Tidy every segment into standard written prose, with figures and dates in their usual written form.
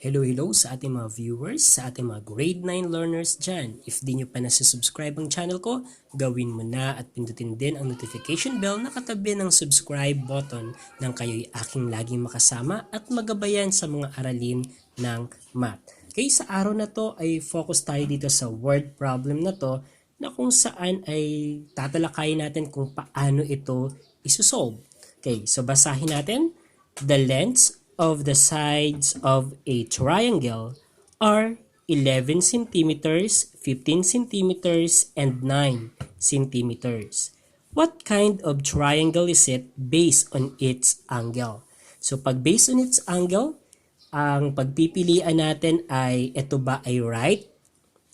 Hello sa ating mga viewers, sa ating mga grade 9 learners dyan. If di nyo pa nasasubscribe ang channel ko, gawin mo na at pindutin din ang notification bell na katabi ng subscribe button nang kayo'y aking laging makasama at magabayan sa mga aralin ng math. Okay, sa araw na to ay focus tayo dito sa word problem na to na kung saan ay tatalakayin natin kung paano ito isosolve. Okay, so basahin natin. The lengths of the sides of a triangle are 11 centimeters, 15 centimeters, and 9 centimeters. What kind of triangle is it based on its angle? So pag based on its angle, ang pagpipilian natin ay ito ba ay right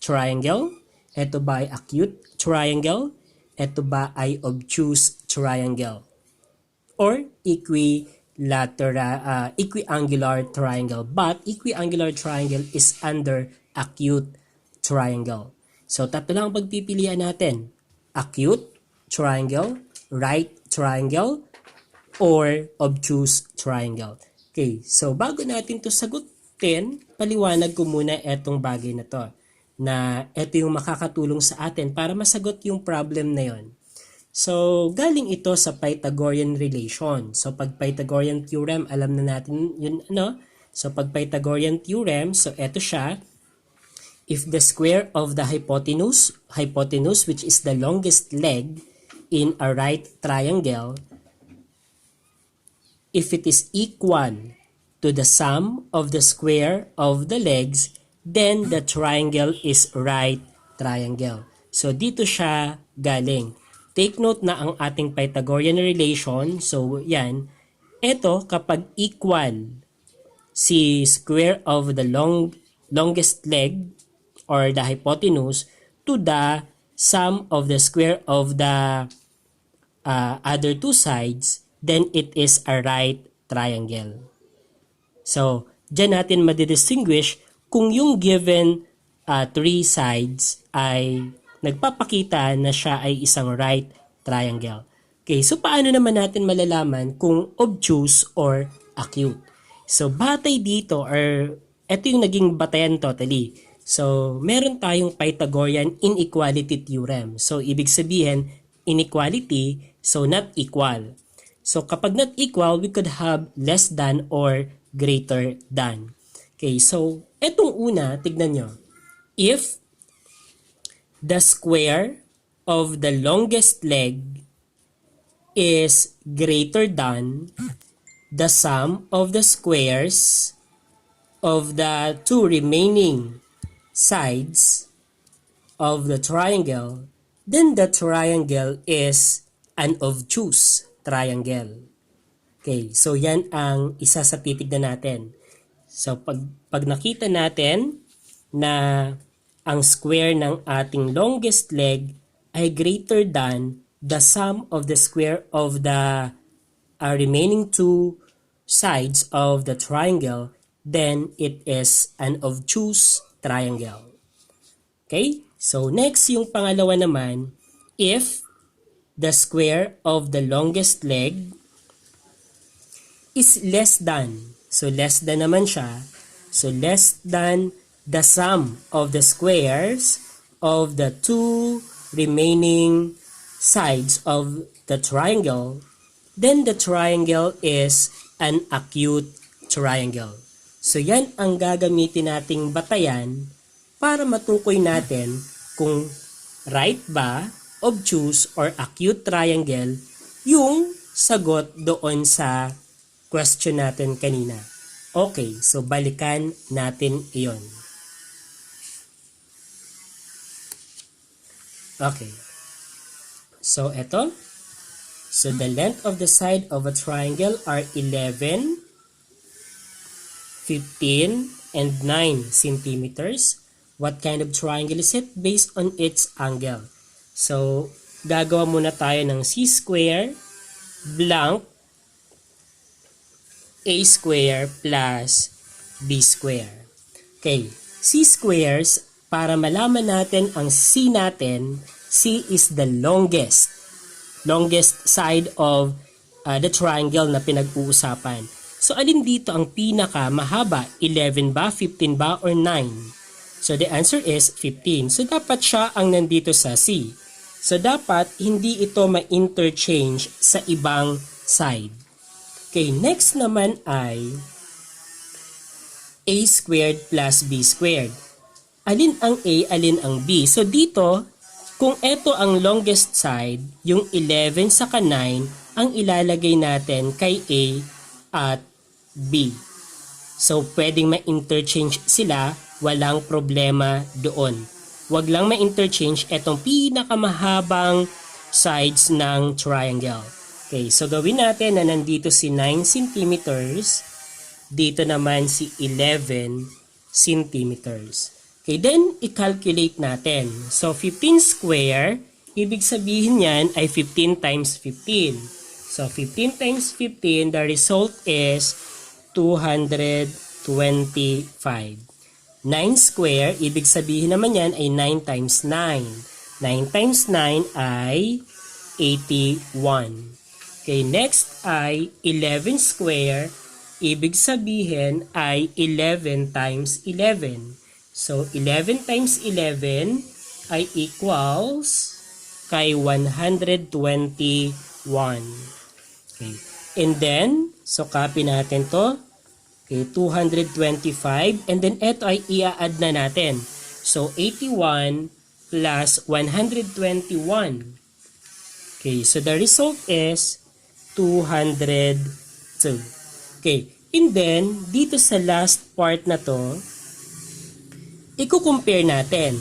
triangle, ito ba ay acute triangle, ito ba ay obtuse triangle, or equiangular triangle, but equiangular triangle is under acute triangle. So tatlo lang ang pagpipilian natin: acute triangle, right triangle, or obtuse triangle. Okay, so bago natin to sagutin, paliwanag ko muna etong bagay na to, na ito yung makakatulong sa atin para masagot yung problem na yon. So, galing ito sa Pythagorean relation. So, pag Pythagorean theorem, alam na natin yun, ano? So, pag Pythagorean theorem, so eto siya. If the square of the hypotenuse, which is the longest leg in a right triangle, if it is equal to the sum of the square of the legs, then the triangle is right triangle. So, dito siya galing. Take note na ang ating Pythagorean relation, so yan, ito kapag equal si square of the longest leg or the hypotenuse to the sum of the square of the other two sides, then it is a right triangle. So, dyan natin madidistinguish kung yung given three sides ay nagpapakita na siya ay isang right triangle. Okay, so paano naman natin malalaman kung obtuse or acute? So batay dito, or ito yung naging batayan totally. So meron tayong Pythagorean inequality theorem. So ibig sabihin, inequality, so not equal. So kapag not equal, we could have less than or greater than. Okay, so etong una, tignan nyo. If the square of the longest leg is greater than the sum of the squares of the two remaining sides of the triangle, then the triangle is an obtuse triangle. Okay, so yan ang isa sa titignan natin. So pag nakita natin na ang square ng ating longest leg ay greater than the sum of the square of the remaining two sides of the triangle, then it is an obtuse triangle. Okay? So next, yung pangalawa naman, if the square of the longest leg is less than, so less than naman siya, so less than the sum of the squares of the two remaining sides of the triangle, then the triangle is an acute triangle. So yan ang gagamitin nating batayan para matukoy natin kung right ba, obtuse, or acute triangle yung sagot doon sa question natin kanina. Okay, so balikan natin iyon. Okay. So, ito. So, the length of the side of a triangle are 11, 15, and 9 centimeters. What kind of triangle is it? Based on its angle. So, gagawa muna tayo ng C square blank A square plus B square. Okay. C squares, para malaman natin ang C natin, C is the longest side of the triangle na pinag-uusapan. So alin dito ang pinaka mahaba? 11 ba, 15 ba, or 9? So the answer is 15. So dapat siya ang nandito sa C. So dapat hindi ito ma-interchange sa ibang side. Okay, next naman ay A squared plus B squared. Alin ang A, alin ang B? So dito, kung ito ang longest side, yung 11 saka 9, ang ilalagay natin kay A at B. So pwedeng ma-interchange sila, walang problema doon. Wag lang ma-interchange itong pinakamahabang sides ng triangle. Okay, so gawin natin na nandito si 9 centimeters, dito naman si 11 centimeters. Okay, then i-calculate natin. So 15 square, ibig sabihin yan ay 15 times 15. So 15 times 15, the result is 225. 9 square, ibig sabihin naman yan ay 9 times 9. 9 times 9 ay 81. Okay, next ay 11 square, ibig sabihin ay 11 times 11. So 11 times 11 ay equals kay 121. Okay, and then, so copy natin to. Okay, 225. And then, ito ay i-add na natin. So, 81 plus 121. Okay, so the result is 202. Okay, and then, dito sa last part na to, i-compare natin.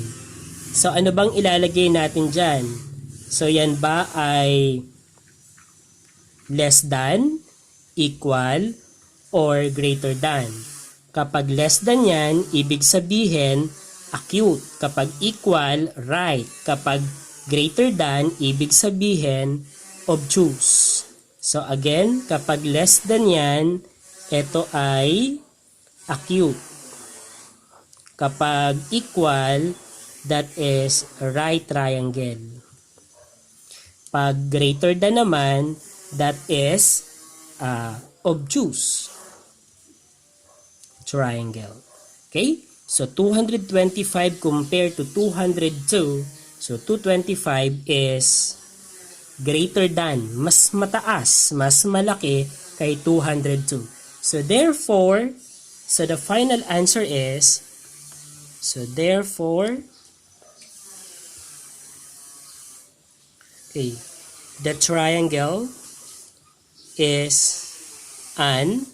So, ano bang ilalagay natin dyan? So, yan ba ay less than, equal, or greater than? Kapag less than yan, ibig sabihin acute. Kapag equal, right. Kapag greater than, ibig sabihin obtuse. So again, kapag less than yan, ito ay acute. Kapag equal, that is right triangle. Pag greater than naman, that is obtuse triangle. Okay? So 225 compared to 202. So 225 is greater than, mas mataas, mas malaki kay 202. So therefore, so the final answer is, so therefore, okay, the triangle is an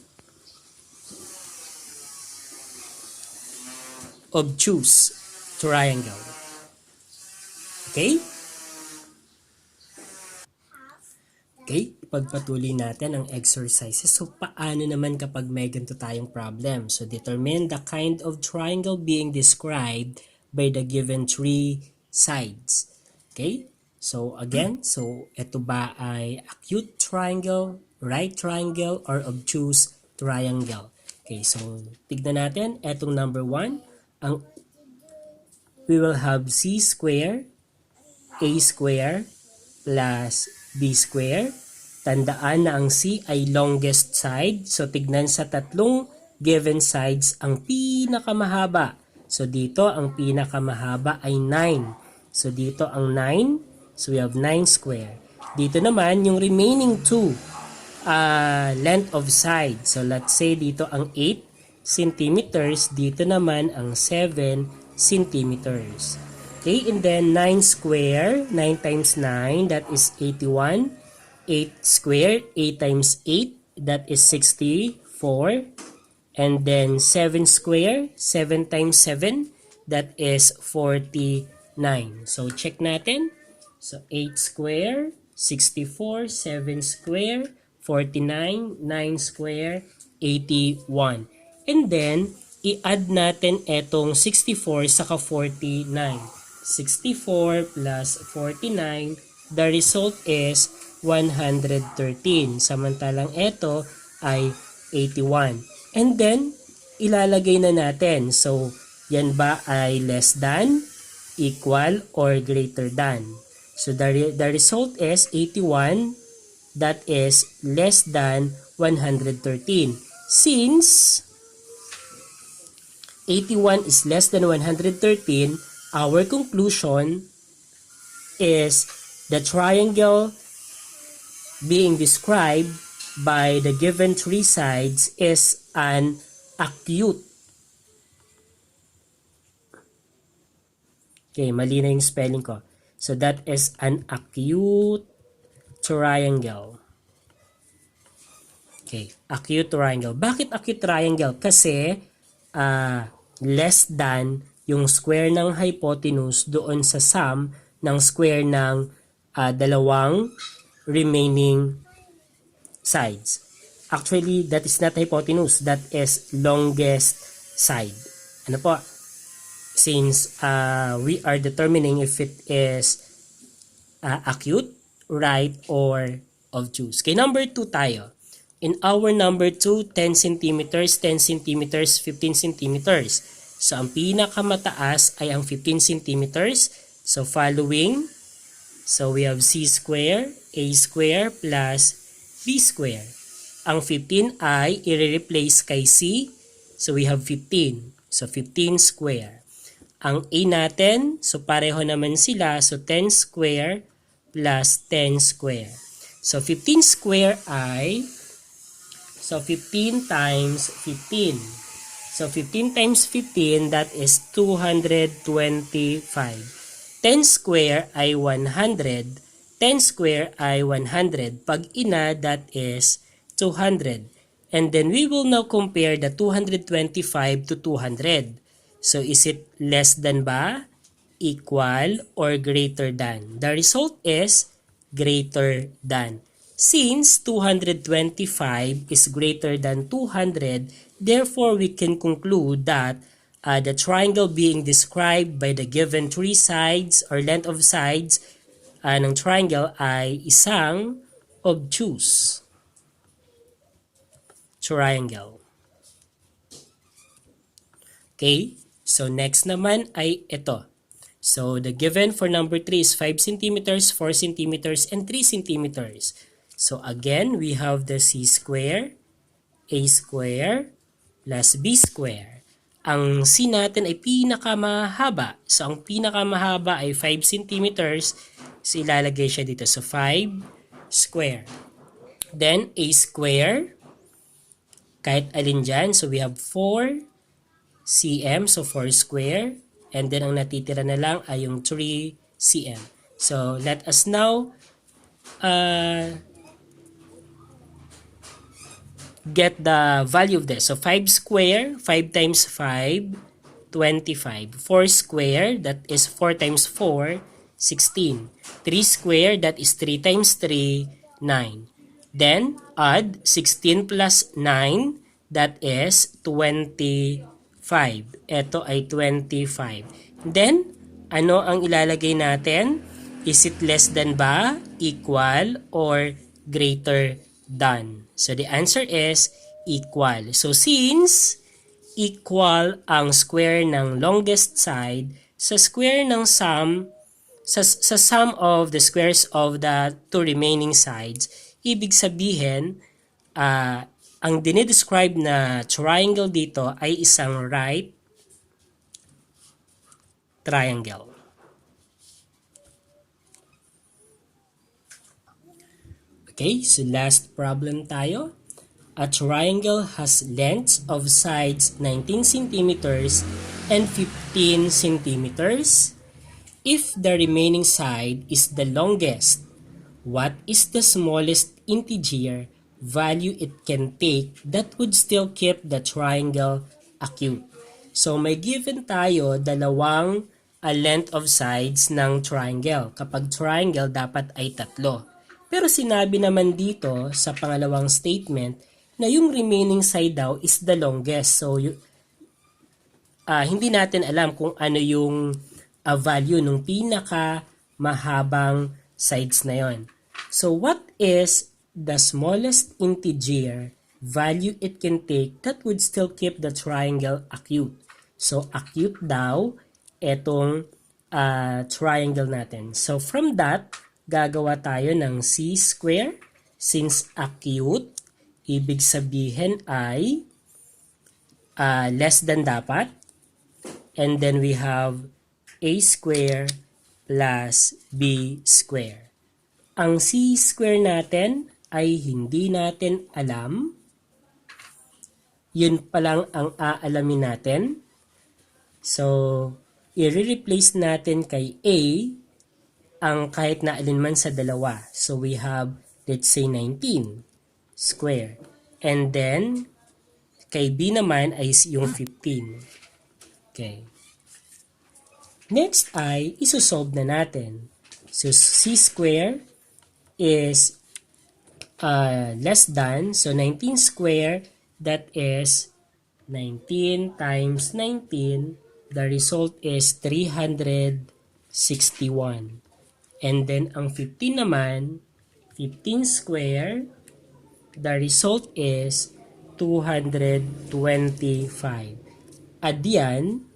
obtuse triangle. Okay? Okay, pagpatuloy natin ang exercises. So, paano naman kapag may ganito tayong problem? So, determine the kind of triangle being described by the given three sides. Okay? So, again, so ito ba ay acute triangle, right triangle, or obtuse triangle? Okay, so tignan natin. Etong number 1, we will have C square, A square, plus B square. Tandaan na ang C ay longest side. So, tignan sa tatlong given sides ang pinakamahaba. So, dito ang pinakamahaba ay 9. So, dito ang 9. So, we have 9 square. Dito naman, yung remaining 2 length of side. So, let's say dito ang 8 centimeters. Dito naman ang 7 centimeters. Okay, and then 9 square, 9 times 9, that is 81. 8 square, 8 times 8, that is 64. And then 7 square, 7 times 7, that is 49. So check natin. So 8 square, 64, 7 square, 49, 9 square, 81. And then, i-add natin etong 64 saka 49. 64 plus 49, the result is 113. Samantalang ito ay 81. And then, ilalagay na natin. So, yan ba ay less than, equal, or greater than? So, the result is 81, that is less than 113. Since 81 is less than 113, our conclusion is the triangle being described by the given three sides is an acute. Okay, mali na yung spelling ko. So that is an acute triangle. Okay, acute triangle. Bakit acute triangle? Kasi less than yung square ng hypotenuse doon sa sum ng square ng dalawang remaining sides. Actually, that is not hypotenuse. That is longest side. Ano po? Since we are determining if it is acute, right, or obtuse. Okay, number 2 tayo. In our number 2, 10 centimeters, 10 centimeters, 15 centimeters. So, ang pinakamataas ay ang 15 centimeters. So, following, so we have c square, a square, plus b square. Ang 15 ay i-replace kay c. So, we have 15. So, 15 square. Ang a natin, so pareho naman sila. So, 10 square plus 10 square. So, 15 square ay, so 15 times 15. So, 15 times 15, that is 225. 10 square ay 100. 10 square ay 100. Pag ina, that is 200. And then we will now compare the 225 to 200. So, is it less than ba, equal, or greater than? The result is greater than. Since 225 is greater than 200, therefore we can conclude that the triangle being described by the given three sides or length of sides ng triangle ay isang obtuse triangle. Okay? So, next naman ay ito. So, the given for number 3 is 5 centimeters, 4 centimeters, and 3 centimeters. So, again, we have the c square, a square, plus b square. Ang c natin ay pinakamahaba. So, ang pinakamahaba ay 5 centimeters. So, ilalagay siya dito. So, 5 square. Then, a square, kahit alin dyan. So, we have 4 cm, so 4 square, and then ang natitira na lang ay yung 3 cm. So, let us now get the value of this. So, 5 square, 5 times 5, 25. 4 square, that is 4 times 4, 16. 3 square, that is 3 times 3, 9. Then, add 16 plus 9, that is 25. Ito ay 25. Then, ano ang ilalagay natin? Is it less than ba, equal, or greater than? So, the answer is equal. So, since equal ang square ng longest side sa square ng sum, sa sum of the squares of the two remaining sides, ibig sabihin, ang dinidescribe na triangle dito ay isang right triangle. Okay, so last problem tayo. A triangle has lengths of sides 19 centimeters and 15 centimeters. If the remaining side is the longest, what is the smallest integer value it can take that would still keep the triangle acute? So, may given tayo dalawang length of sides ng triangle. Kapag triangle, dapat ay tatlo. Pero sinabi naman dito sa pangalawang statement na yung remaining side daw is the longest. So, hindi natin alam kung ano yung value ng pinaka mahabang sides na yon. So, what is the smallest integer value it can take that would still keep the triangle acute? So, acute daw itong triangle natin. So, from that, gagawa tayo ng c square since acute Ibig sabihin ay less than dapat. And then we have a square plus b square. Ang c square natin ay hindi natin alam. Yun pa lang ang aalamin natin. So, i-replace natin kay a ang kahit na alinman sa dalawa. So, we have, let's say, 19 square. And then, kay b naman ay yung 15. Okay. Next ay isosolve na natin. So, c square is less than, so 19 square, that is 19 times 19, the result is 361. And then, ang 15 naman, 15 square, the result is 225. Add yan.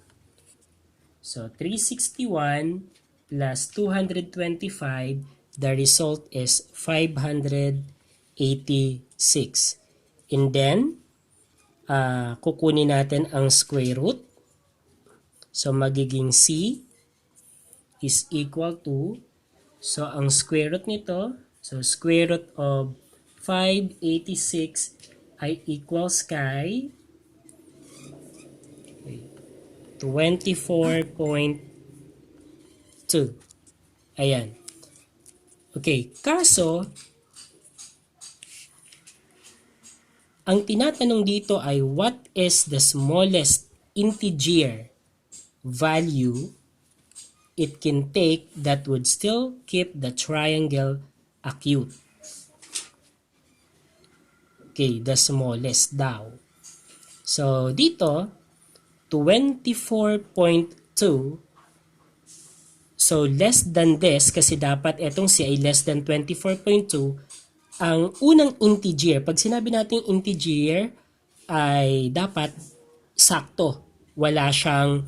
So, 361 plus 225, the result is 586. And then, kukunin natin ang square root. So, magiging c is equal to, so, ang square root nito, so, square root of 586 ay equals kay 24.2. Ayan. Okay, kaso, ang tinatanong dito ay what is the smallest integer value it can take that would still keep the triangle acute. Okay, the smallest daw. So, dito, 24.2. So, less than this, kasi dapat itong c ay less than 24.2. Ang unang integer, pag sinabi natin integer, ay dapat sakto. Wala siyang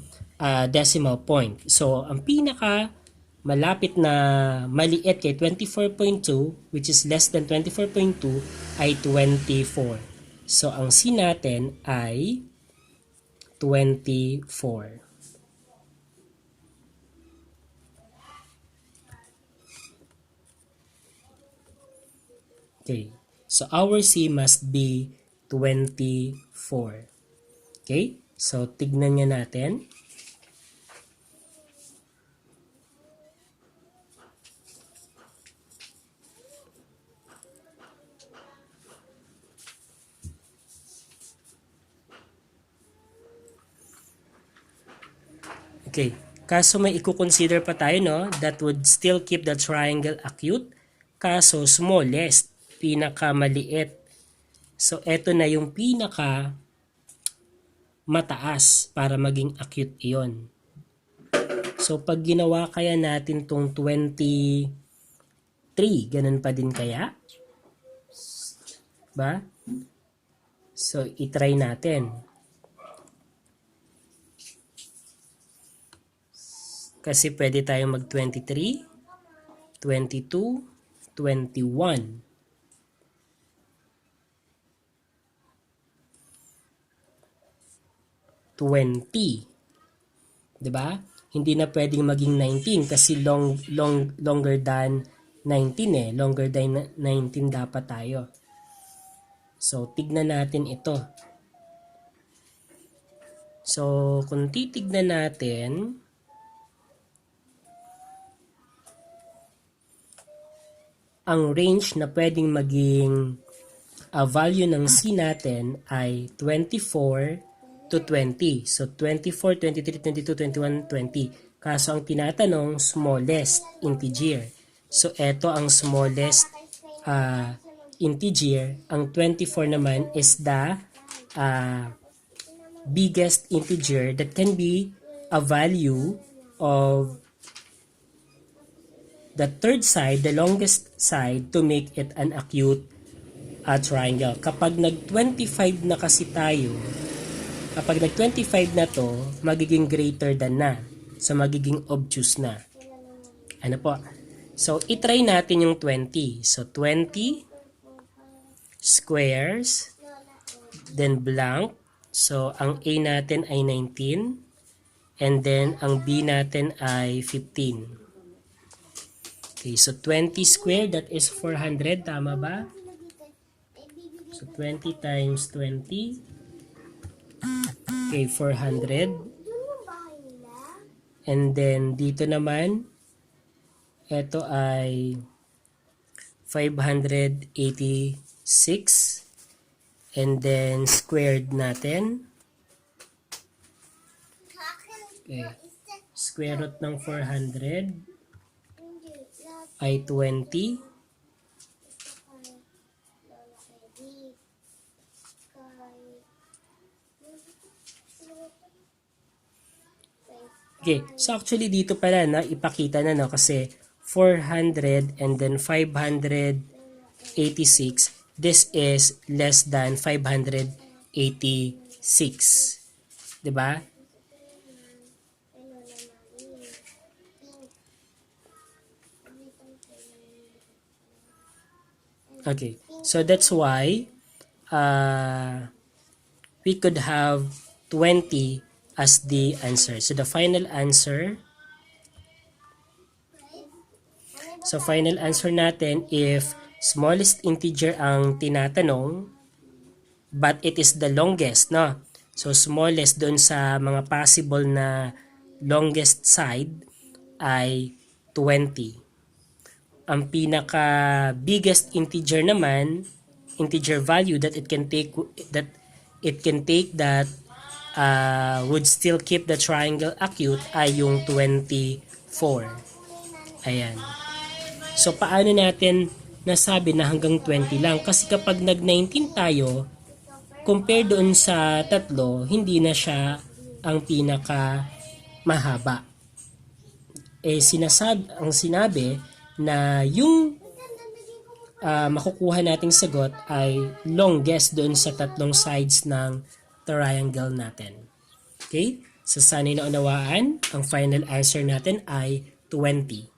decimal point. So, ang pinaka malapit na maliit kay 24.2, which is less than 24.2, ay 24. So, ang c natin ay 24. Okay. So, our c must be 24. Okay? So, tignan nga natin. Okay. Kaso may i-consider pa tayo, no? That would still keep the triangle acute. Kaso smallest, pinakamaliit. So, eto na yung pinaka mataas para maging acute iyon. So, pag ginawa kaya natin tong 23, ganun pa din kaya? Ba? So, itry natin. Kasi pwede tayong mag-23, 22, 21. 20. 'Di ba? Hindi na pwedeng maging 19 kasi longer than 19 eh. Longer than 19 dapat tayo. So, tignan natin ito. So, kung titignan natin, ang range na pwedeng maging value ng C natin ay 24 to 20. So, 24, 23, 22, 21, 20. Kaso ang tinatanong, smallest integer. So, eto ang smallest integer. Ang 24 naman is the biggest integer that can be a value of the third side, the longest side, to make it an acute triangle. Kapag nag-25 na kasi tayo, kapag nag-25 na to, magiging greater than na. So, magiging obtuse na. Ano po? So, itry natin yung 20. So, 20. squares, then blank. So, ang A natin ay 19, and then ang B natin ay 15. Okay, so 20 squared, that is 400, tama ba? So 20 times 20, okay, 400. And then dito naman, ito ay 586. And then squared natin. Okay, square root ng 400 ay 20. Okay, so actually dito pala na ipakita na, no, kasi 400 and then 586, this is less than 586. 'Di ba? Okay, so that's why we could have 20 as the answer. So the final answer, natin, if smallest integer ang tinatanong, but it is the longest, no? So smallest doon sa mga possible na longest side ay 20. Ang pinaka biggest integer naman, integer value that it can take that would still keep the triangle acute ay yung 24. Ayan. So paano natin nasabi na hanggang 20 lang? Kasi kapag nag-19 tayo, compare doon sa tatlo, hindi na siya ang pinaka mahaba. Ang sinabi na yung makukuha nating sagot ay longest doon sa tatlong sides ng triangle natin. Okay? So sana'y naunawaan, ang final answer natin ay 20.